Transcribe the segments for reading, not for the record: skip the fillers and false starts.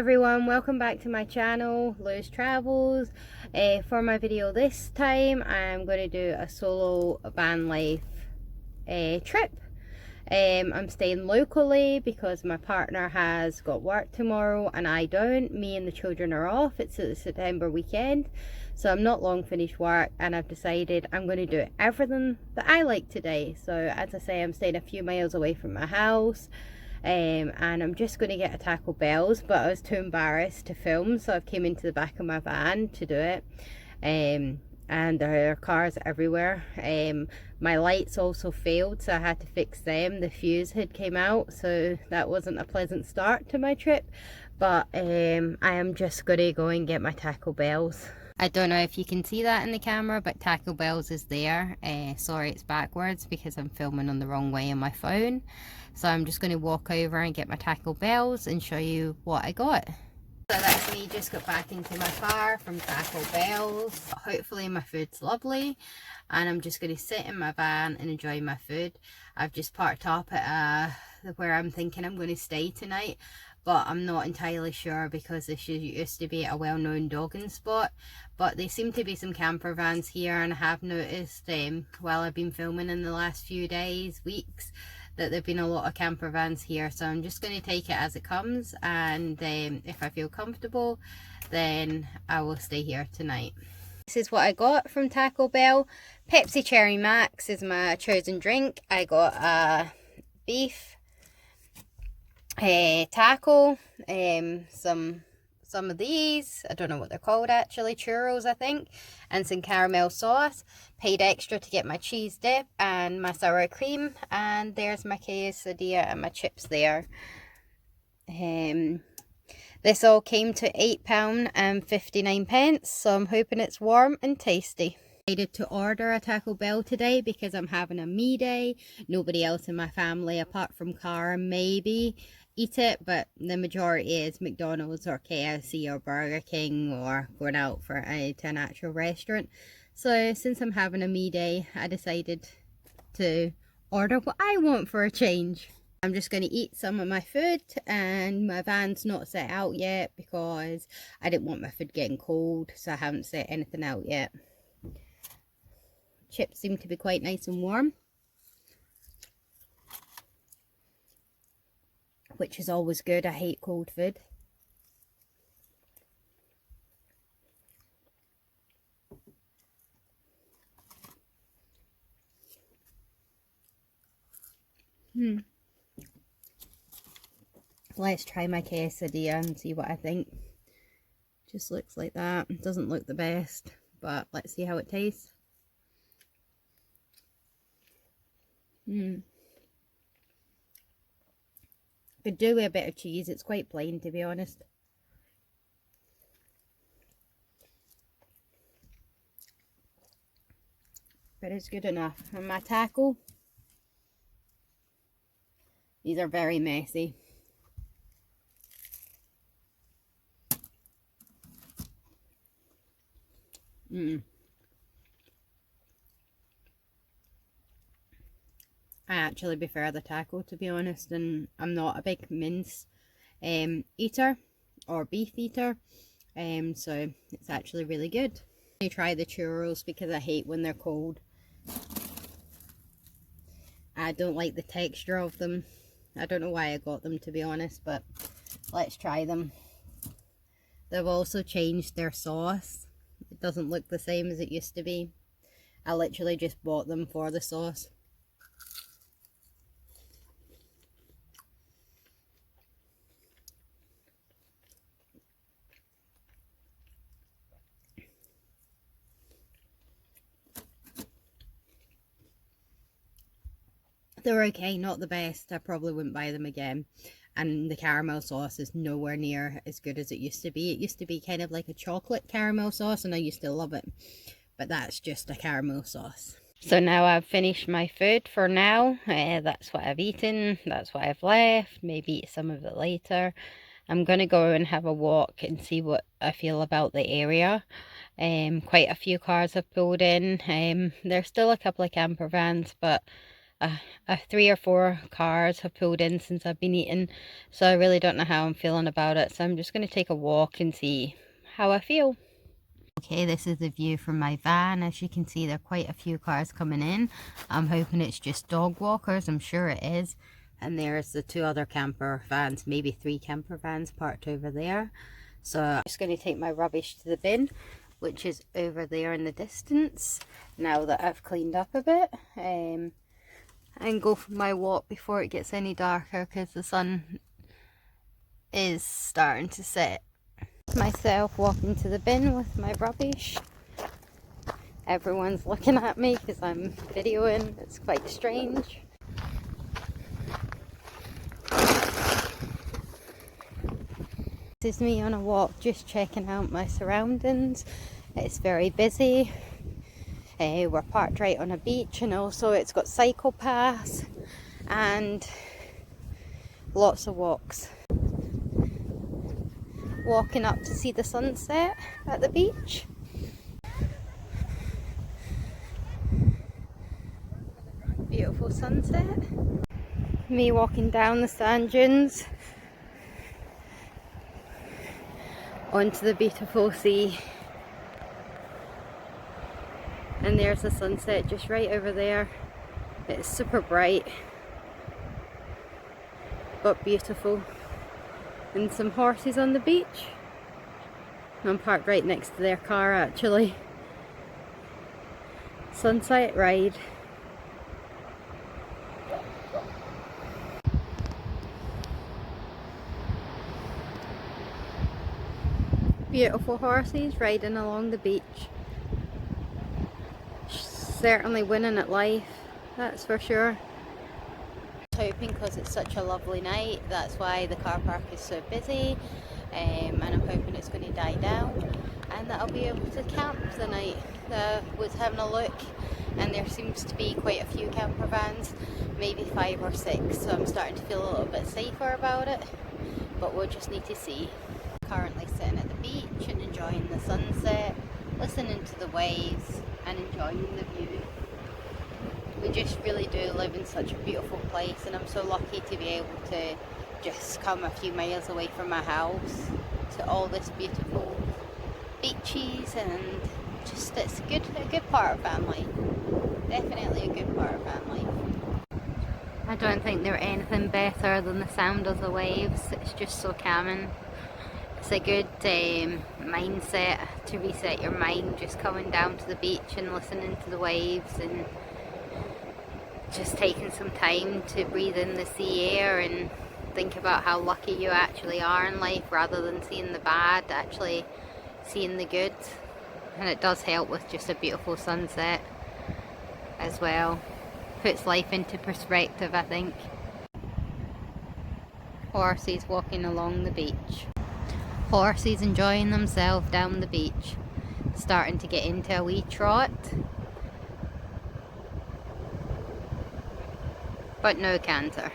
everyone, welcome back to my channel, Lou's Travels. For my video this time, I'm going to do a solo van life trip. I'm staying locally because my partner has got work tomorrow and I don't. Me and the children are off. It's the September weekend, so I'm not long finished work and I've decided I'm going to do everything that I like today. So as I say, I'm staying a few miles away from my house. And I'm just going to get a Taco Bell's, but I was too embarrassed to film, so I've came into the back of my van to do it. And there are cars everywhere. My lights also failed, so I had to fix them. The fuse had came out, so that wasn't a pleasant start to my trip. But I am just going to go and get my Taco Bell's. I don't know if you can see that in the camera, but Taco Bell's is there. Sorry, it's backwards because I'm filming on the wrong way on my phone. So I'm just going to walk over and get my Taco Bell's and show you what I got. So that's me, just got back into my car from Taco Bell's. Hopefully my food's lovely. And I'm just going to sit in my van and enjoy my food. I've just parked up at where I'm thinking I'm going to stay tonight. But I'm not entirely sure because this used to be a well-known dogging spot. But there seem to be some camper vans here, and I have noticed while I've been filming in the last few days, weeks, that there have been a lot of camper vans here. So I'm just going to take it as it comes, and if I feel comfortable, then I will stay here tonight. This is what I got from Taco Bell. Pepsi Cherry Max is my chosen drink. I got a beef taco, some of these, I don't know what they're called actually, churros I think, and some caramel sauce. Paid extra to get my cheese dip and my sour cream, and there's my quesadilla and my chips there. This all came to £8.59, so I'm hoping it's warm and tasty. I decided to order a Taco Bell today because I'm having a me day. Nobody else in my family apart from Cara maybe eat it, but the majority is McDonald's or KFC or Burger King or going out to an actual restaurant. So since I'm having a me day, I decided to order what I want for a change. I'm just going to eat some of my food, and my van's not set out yet because I didn't want my food getting cold, so I haven't set anything out yet. Chips seem to be quite nice and warm, which is always good. I hate cold food. Let's try my quesadilla and see what I think. Just looks like that. It doesn't look the best, but let's see how it tastes. Could do with a bit of cheese. It's quite plain, to be honest. But it's good enough. And my taco, these are very messy. I actually prefer the taco, to be honest, and I'm not a big mince eater or beef eater, so it's actually really good. I try the churros because I hate when they're cold. I don't like the texture of them. I don't know why I got them, to be honest, but let's try them. They've also changed their sauce. It doesn't look the same as it used to be. I literally just bought them for the sauce. They're okay, not the best. I probably wouldn't buy them again. And the caramel sauce is nowhere near as good as it used to be. It used to be kind of like a chocolate caramel sauce, and I used to love it. But that's just a caramel sauce. So now I've finished my food for now. That's what I've eaten. That's what I've left. Maybe eat some of it later. I'm going to go and have a walk and see what I feel about the area. Quite a few cars have pulled in. There's still a couple of camper vans, but Three or four cars have pulled in since I've been eating, so I really don't know how I'm feeling about it. So I'm just going to take a walk and see how I feel. Okay, this is the view from my van. As you can see, there are quite a few cars coming in. I'm hoping it's just dog walkers. I'm sure it is. And there's the two other camper vans, maybe 3 camper vans parked over there. So I'm just going to take my rubbish to the bin, which is over there in the distance, now that I've cleaned up a bit. And go for my walk before it gets any darker, because the sun is starting to set. Myself walking to the bin with my rubbish. Everyone's looking at me because I'm videoing. It's quite strange. This is me on a walk, just checking out my surroundings. It's very busy. We're parked right on a beach, and also it's got cycle paths and lots of walks. Walking up to see the sunset at the beach. Beautiful sunset. Me walking down the sand dunes onto the beautiful sea. And there's the sunset just right over there. It's super bright but beautiful. And some horses on the beach. I'm parked right next to their car actually. Sunset ride. Beautiful horses riding along the beach. Certainly winning at life, that's for sure. Hoping, because it's such a lovely night, that's why the car park is so busy, and I'm hoping it's going to die down and that I'll be able to camp the night. I was having a look and there seems to be quite a few camper vans, maybe 5 or 6, so I'm starting to feel a little bit safer about it, but we'll just need to see. Currently sitting at the beach and enjoying the sunset, listening to the waves and enjoying the view. We just really do live in such a beautiful place, and I'm so lucky to be able to just come a few miles away from my house to all this beautiful beaches, and just it's a good part of van life. Definitely a good part of van life. I don't think there's anything better than the sound of the waves. It's just so calming. It's a good mindset to reset your mind, just coming down to the beach and listening to the waves and just taking some time to breathe in the sea air and think about how lucky you actually are in life, rather than seeing the bad, actually seeing the good. And it does help with just a beautiful sunset as well. Puts life into perspective, I think. Horses walking along the beach. Horses enjoying themselves down the beach. Starting to get into a wee trot. But no canter.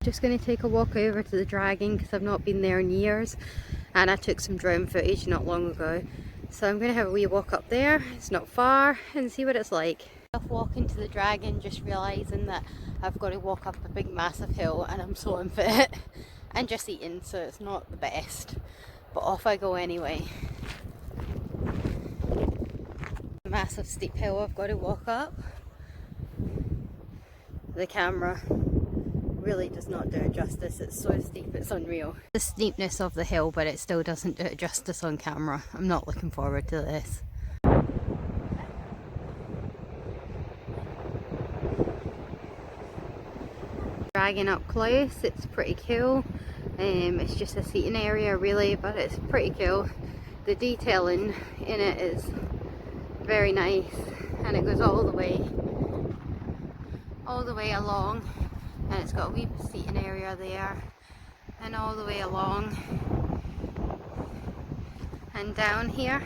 Just going to take a walk over to the Dragon because I've not been there in years, and I took some drone footage not long ago. So I'm going to have a wee walk up there, it's not far, and see what it's like. Walking to the Dragon, just realising that I've got to walk up a big massive hill and I'm so unfit and just eating, so it's not the best, but off I go anyway. Massive steep hill I've got to walk up. The camera really does not do it justice, it's so steep, it's unreal. The steepness of the hill, but it still doesn't do it justice on camera. I'm not looking forward to this. Dragon up close, it's pretty cool. It's just a seating area really, but it's pretty cool. The detailing in it is very nice, and it goes all the way along, and it's got a wee seating area there and all the way along and down here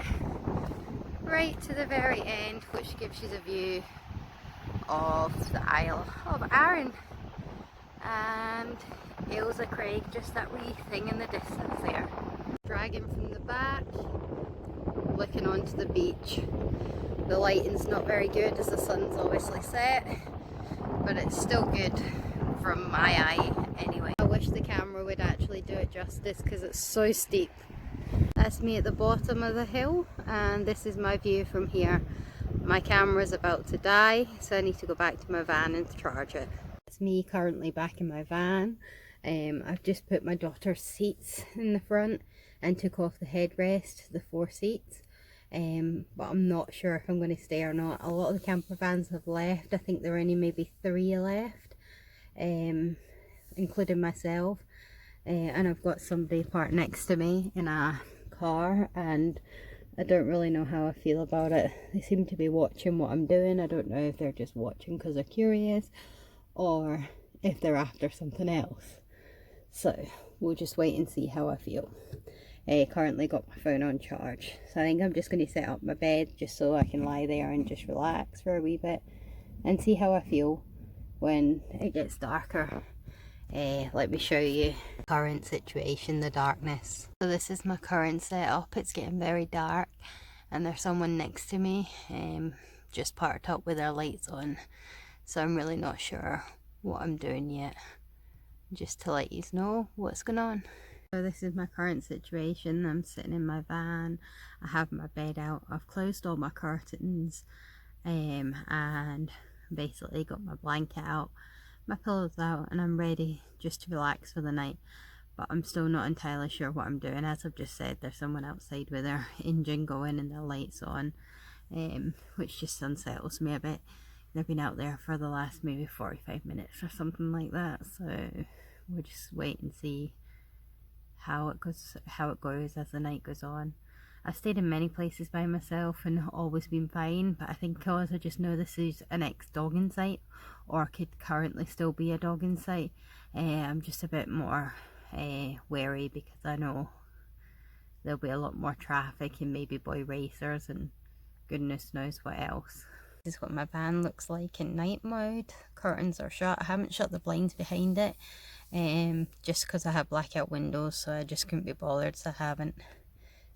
right to the very end, which gives you the view of the Isle of Arran and Ailsa Craig, just that wee thing in the distance there. Dragon from the back, looking onto the beach. The lighting's not very good as the sun's obviously set, but it's still good from my eye anyway. I wish the camera would actually do it justice because it's so steep. That's me at the bottom of the hill, and this is my view from here. My camera's about to die, so I need to go back to my van and charge it. It's me currently back in my van. I've just put my daughter's seats in the front and took off the headrest, the 4 seats. But I'm not sure if I'm going to stay or not. A lot of the camper vans have left. I think there are only maybe 3 left, including myself. And I've got somebody parked next to me in a car, and I don't really know how I feel about it. They seem to be watching what I'm doing. I don't know if they're just watching because they're curious or if they're after something else. So we'll just wait and see how I feel. Currently got my phone on charge, so I think I'm just going to set up my bed just so I can lie there and just relax for a wee bit and see how I feel when it gets darker. Let me show you the current situation, the darkness. So this is my current setup. It's getting very dark and there's someone next to me just parked up with their lights on, so I'm really not sure what I'm doing yet, just to let you know what's going on. So this is my current situation. I'm sitting in my van. I have my bed out. I've closed all my curtains and basically got my blanket out, my pillows out, and I'm ready just to relax for the night. But I'm still not entirely sure what I'm doing. As I've just said, there's someone outside with their engine going and their lights on, which just unsettles me a bit. They've been out there for the last maybe 45 minutes or something like that, so we'll just wait and see how it goes as the night goes on. I've stayed in many places by myself and always been fine, but I think because I just know this is an ex-dogging site, or could currently still be a dogging site, I'm just a bit more wary, because I know there'll be a lot more traffic and maybe boy racers and goodness knows what else. This is what my van looks like in night mode. Curtains are shut. I haven't shut the blinds behind it, just because I have blackout windows, so I just couldn't be bothered, so I haven't.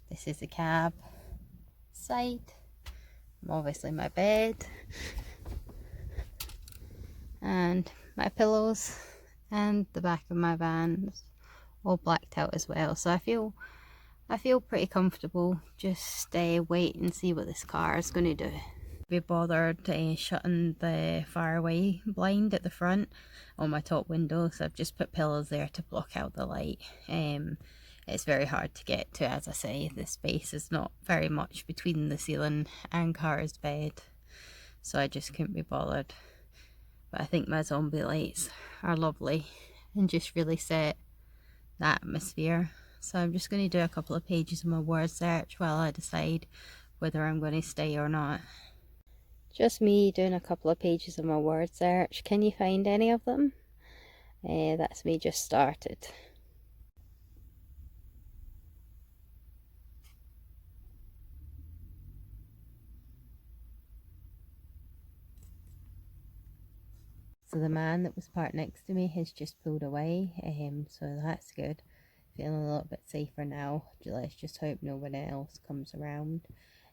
This is the cab side. Obviously my bed and my pillows, and the back of my van is all blacked out as well, so I feel pretty comfortable. Just wait and see what this car is going to do. Be bothered shutting the faraway blind at the front on my top window, so I've just put pillows there to block out the light. It's very hard to get to, as I say. The space is not very much between the ceiling and car's bed, so I just couldn't be bothered. But I think my zombie lights are lovely and just really set the atmosphere. So I'm just going to do a couple of pages of my word search while I decide whether I'm going to stay or not. Just me doing a couple of pages of my word search. Can you find any of them? That's me just started. So the man that was parked next to me has just pulled away, so that's good. Feeling a little bit safer now. Let's just hope no one else comes around.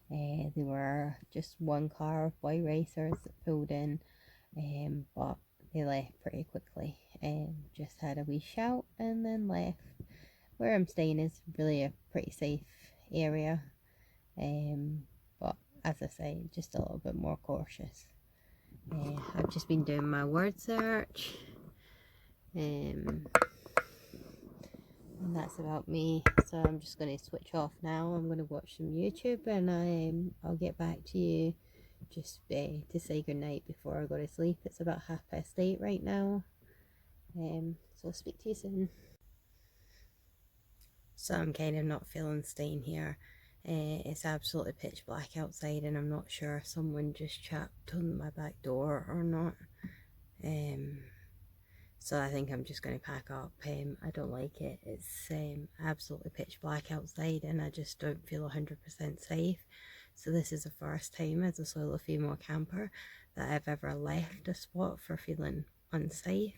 There were just one car of boy racers that pulled in, but they left pretty quickly. Just had a wee shout and then left. Where I'm staying is really a pretty safe area, but as I say, just a little bit more cautious. I've just been doing my word search, and that's about me. So I'm just going to switch off now. I'm going to watch some YouTube, and I'll get back to you just to say goodnight before I go to sleep. It's about 8:30 right now, so I'll speak to you soon. So I'm kind of not feeling staying here. It's absolutely pitch black outside, and I'm not sure if someone just chapped on my back door or not. So I think I'm just going to pack up. I don't like it. It's absolutely pitch black outside, and I just don't feel 100% safe. So this is the first time as a solo female camper that I've ever left a spot for feeling unsafe.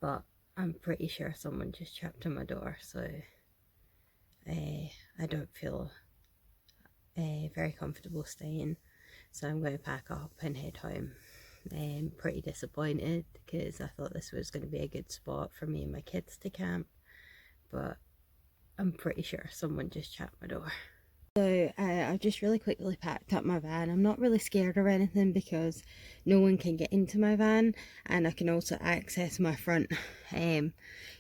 But I'm pretty sure someone just chapped on my door, so I don't feel very comfortable staying. So I'm going to pack up and head home. pretty disappointed because I thought this was going to be a good spot for me and my kids to camp, but I'm pretty sure someone just chapped my door. So I've just really quickly packed up my van. I'm not really scared or anything because no one can get into my van, and I can also access my front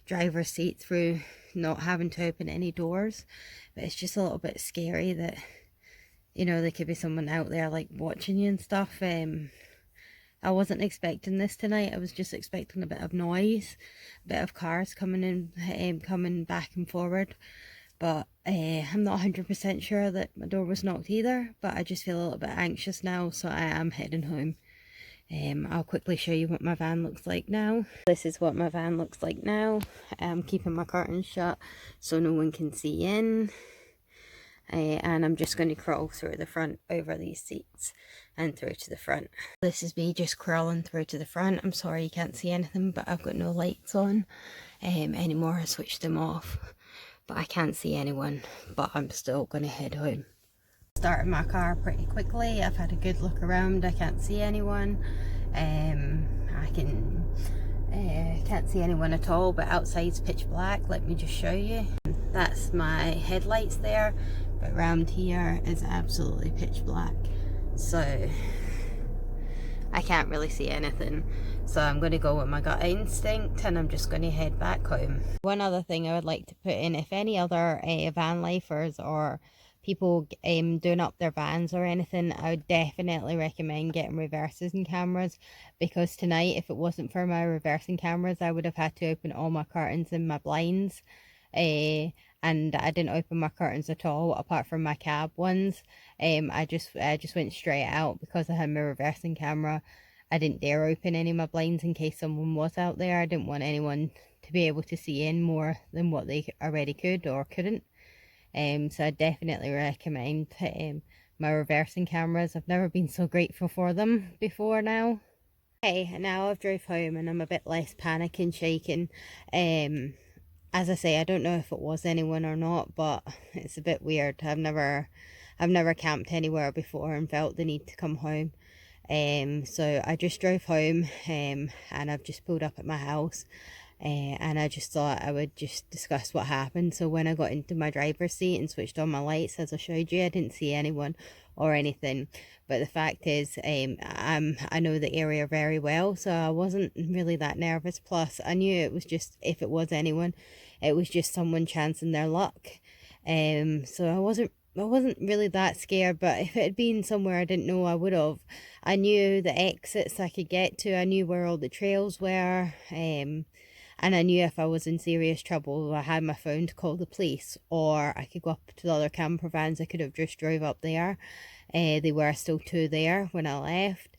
driver's seat through not having to open any doors. But it's just a little bit scary that, you know, there could be someone out there like watching you and stuff. I wasn't expecting this tonight. I was just expecting a bit of noise, a bit of cars coming in, coming back and forward. But I'm not 100% sure that my door was knocked either, but I just feel a little bit anxious now, so I am heading home. I'll quickly show you what my van looks like now. This is what my van looks like now. I'm keeping my curtains shut so no one can see in. And I'm just going to crawl through the front over these seats and through to the front. This is me just crawling through to the front. I'm sorry you can't see anything, but I've got no lights on anymore. I switched them off. But I can't see anyone, but I'm still going to head home. Started my car pretty quickly. I've had a good look around. I can't see anyone. Can't see anyone at all, but outside's pitch black. Let me just show you. That's my headlights there, but around here is absolutely pitch black. So I can't really see anything. So I'm going to go with my gut instinct and I'm just going to head back home. One other thing I would like to put in, if any other van lifers or people doing up their vans or anything, I would definitely recommend getting reversing cameras, because tonight, if it wasn't for my reversing cameras, I would have had to open all my curtains and my blinds. And I didn't open my curtains at all, apart from my cab ones. I just went straight out because I had my reversing camera. I didn't dare open any of my blinds in case someone was out there. I didn't want anyone to be able to see in more than what they already could or couldn't. So I definitely recommend my reversing cameras. I've never been so grateful for them before now. Okay, now I've drove home and I'm a bit less panic and shaken. As I say, I don't know if it was anyone or not, but it's a bit weird. I've never camped anywhere before and felt the need to come home. So I just drove home and I've just pulled up at my house, and I just thought I would just discuss what happened. So when I got into my driver's seat and switched on my lights, as I showed you, I didn't see anyone or anything. But the fact is, I know the area very well, so I wasn't really that nervous. Plus, I knew it was just, if it was anyone, it was just someone chancing their luck. So I wasn't really that scared, but if it had been somewhere I didn't know, I would have. I knew the exits I could get to. I knew where all the trails were. And I knew if I was in serious trouble, I had my phone to call the police, or I could go up to the other camper vans. I could have just drove up there. They were still two there when I left.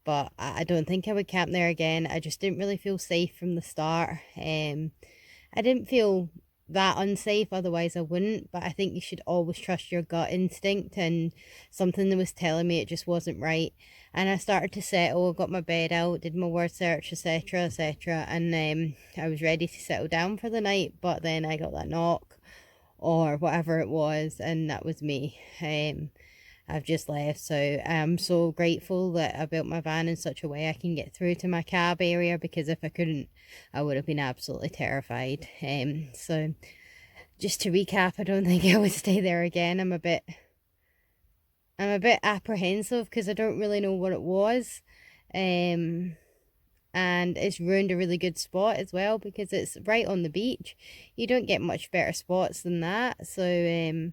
But I don't think I would camp there again. I just didn't really feel safe from the start. I didn't feel that unsafe, otherwise I wouldn't, but I think you should always trust your gut instinct, and something that was telling me it just wasn't right. And I started to settle, got my bed out, did my word search, etc, etc, and I was ready to settle down for the night. But then I got that knock or whatever it was, and that was me. I've just left, so I'm so grateful that I built my van in such a way I can get through to my cab area, because if I couldn't, I would have been absolutely terrified. So just to recap, I don't think I would stay there again. I'm a bit apprehensive because I don't really know what it was. And it's ruined a really good spot as well, because it's right on the beach. You don't get much better spots than that. So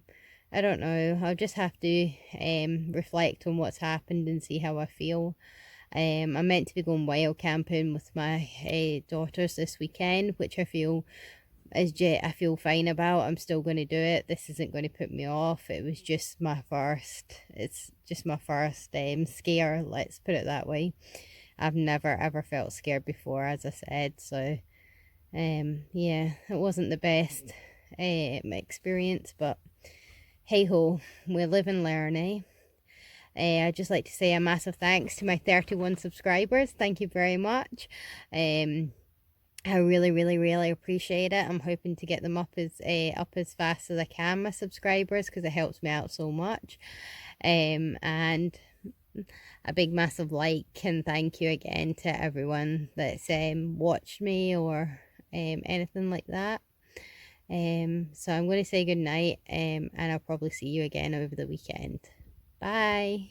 I don't know. I'll just have to reflect on what's happened and see how I feel. I'm meant to be going wild camping with my daughters this weekend, which I feel fine about. I'm still going to do it. This isn't going to put me off. It was just my first. It's just my first scare. Let's put it that way. I've never ever felt scared before, as I said. So yeah, it wasn't the best experience, but hey ho, we live and learn, eh? I'd just like to say a massive thanks to my 31 subscribers. Thank you very much. I really appreciate it. I'm hoping to get them up as fast as I can, my subscribers, because it helps me out so much. And a big massive like, and thank you again to everyone that's watched me or anything like that. So I'm going to say good night, and I'll probably see you again over the weekend. Bye.